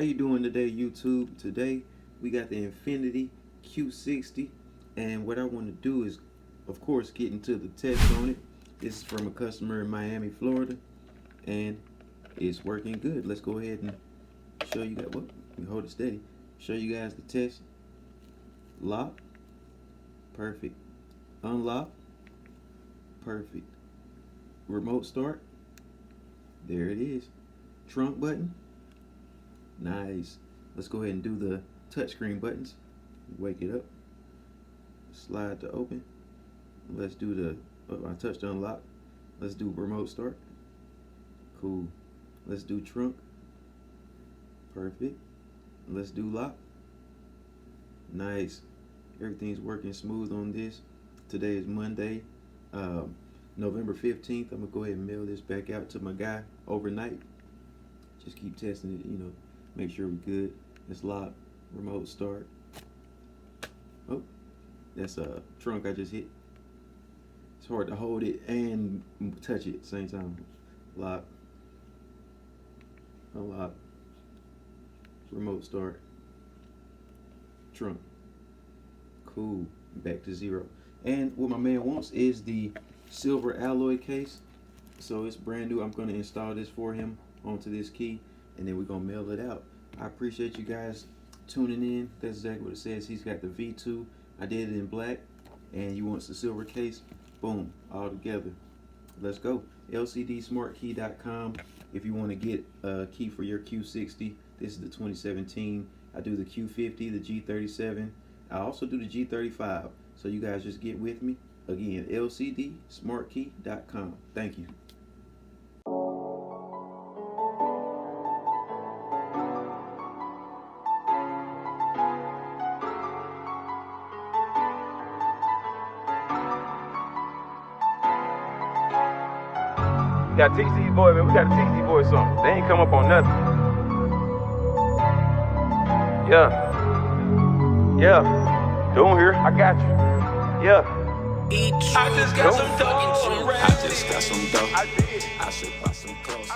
you doing today, YouTube? Today we got the Infiniti Q60, and what I want to do is, of course, get into the test on it. This is from a customer in Miami, Florida, and it's working good. Let's go ahead and show you guys. Well, we hold it steady. Show you guys the test. Lock, perfect. Unlock, perfect. Remote start, there it is. Trunk button, nice. Let's go ahead and do the touchscreen buttons. Wake it up, slide to open. Let's do the, I touched unlock. Let's do remote start, cool. Let's do trunk, perfect. Let's do lock, nice. Everything's working smooth on this. Today is Monday, November 15th. I'm gonna go ahead and mail this back out to my guy overnight. Just keep testing it, make sure we're good. Let's lock, remote start. Oh, that's a trunk I just hit. It's hard to hold it and touch it at the same time. Lock, unlock, remote start, trunk. Cool, back to zero. And what my man wants is the silver alloy case. So it's brand new. I'm gonna install this for him onto this key, and then we're gonna mail it out. I appreciate you guys tuning in. That's exactly what it says. He's got the V2. I did it in black, and he wants the silver case. Boom, all together. Let's go. LCDsmartkey.com if you want to get a key for your Q60. This is the 2017. I do the Q50, the G37. I also do the G35. So you guys just get with me. Again, LCDsmartkey.com. Thank you. We got TC boy, man. We got a TC boy song. They ain't come up on nothing. Yeah. Doing here. I got you. Yeah. I just got some dough. I just got some dough. I did. I should buy some clothes.